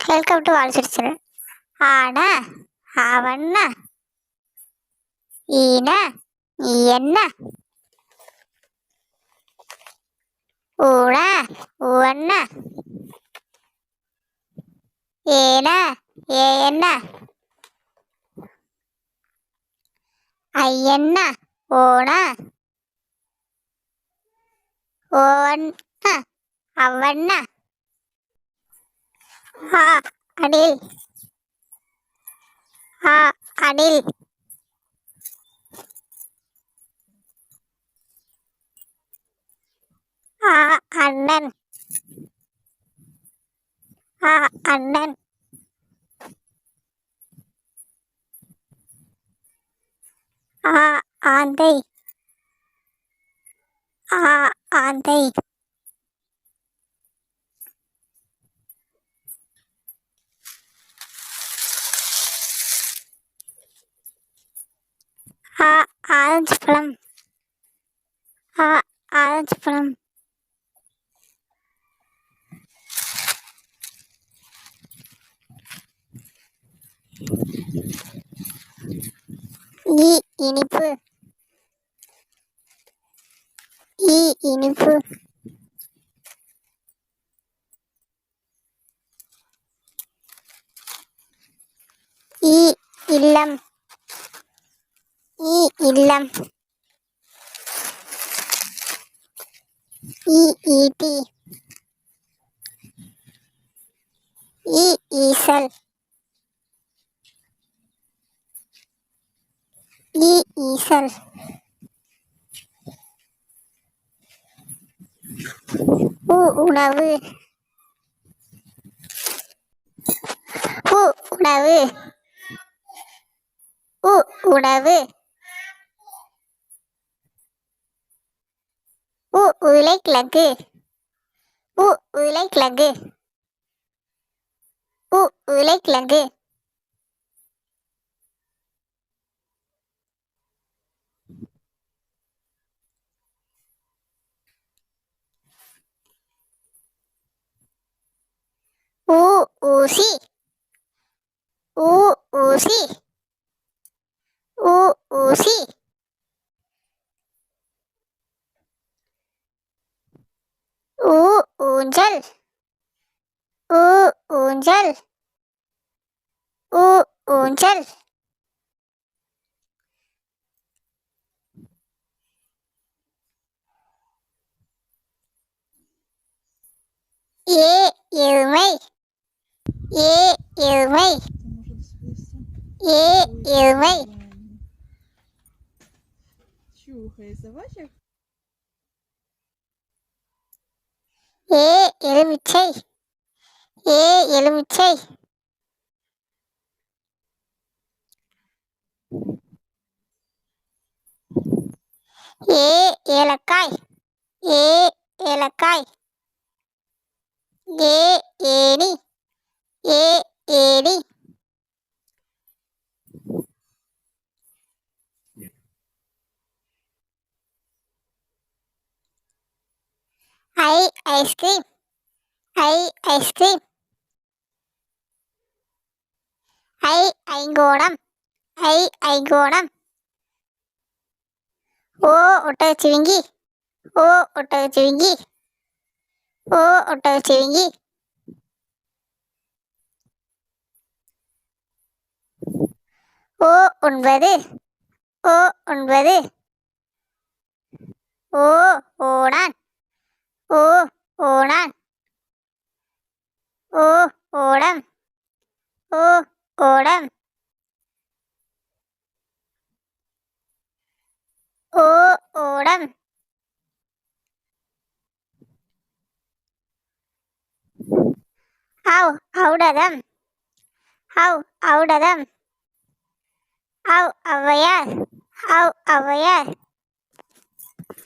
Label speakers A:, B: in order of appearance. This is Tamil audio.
A: Welcome to வாழ்ச்சிருச்சு. ஆன அவண்ண ஈன என்ன ஊன உவண்ண ஏன என்ன ஐயண்ண ஓன ஓவண்ண அவண்ண ஆ அணில் ஆ அணில் ஆ அண்ணன் ஆ அண்ணன் ஆ ஆந்தை ஆ ஆந்தை ஆ ஆரஞ்சு பழம் ஆ ஆரஞ்சு பழம் ஈ இனிப்பு ஈ இனிப்பு ஈ இல்லம் ஈ இல்லம் ஈ ஈட்டி ஈ ஈசல் ஈ ஈசல் உ உணவு உ உணவு உ உணவு உ உருளைக்கிழங்கு உ உருளைக்கிழங்கு உ உருளைக்கிழங்கு ஊ ஊசி ஊ ஊசி ஊ ஊசி ஊ ஊஞ்சல் ஊ ஊஞ்சல் ஊ ஊஞ்சல் ஏ எருமை ஏ எருமை ஏ எருமை ஏ எலுமிச்சை ஏ எலுமிச்சை ஏ ஏலக்காய் ஏ ஏலக்காய் ஏ ஏணி ஏ ஏணி ஐ ஐஸ்கிரீம் ஐ ஐஸ்கிரீம் ஐ ஐங்கோணம் ஐ ஐங்கோணம் ஓ ஒட்டகச்சிவிங்கி ஓ ஒட்டகச்சிவிங்கி ஓ ஒட்டகச்சிவிங்கி ஓ 9 ஓ 9 ஓ ஓணான் ஓ ஓணான் ஓ ஓடம் ஓ ஓடம் ஓ ஓடம் ஔ ஔடதம் ஔ ஔடதம் ஔ ஔவையார் ஔ ஔவையார்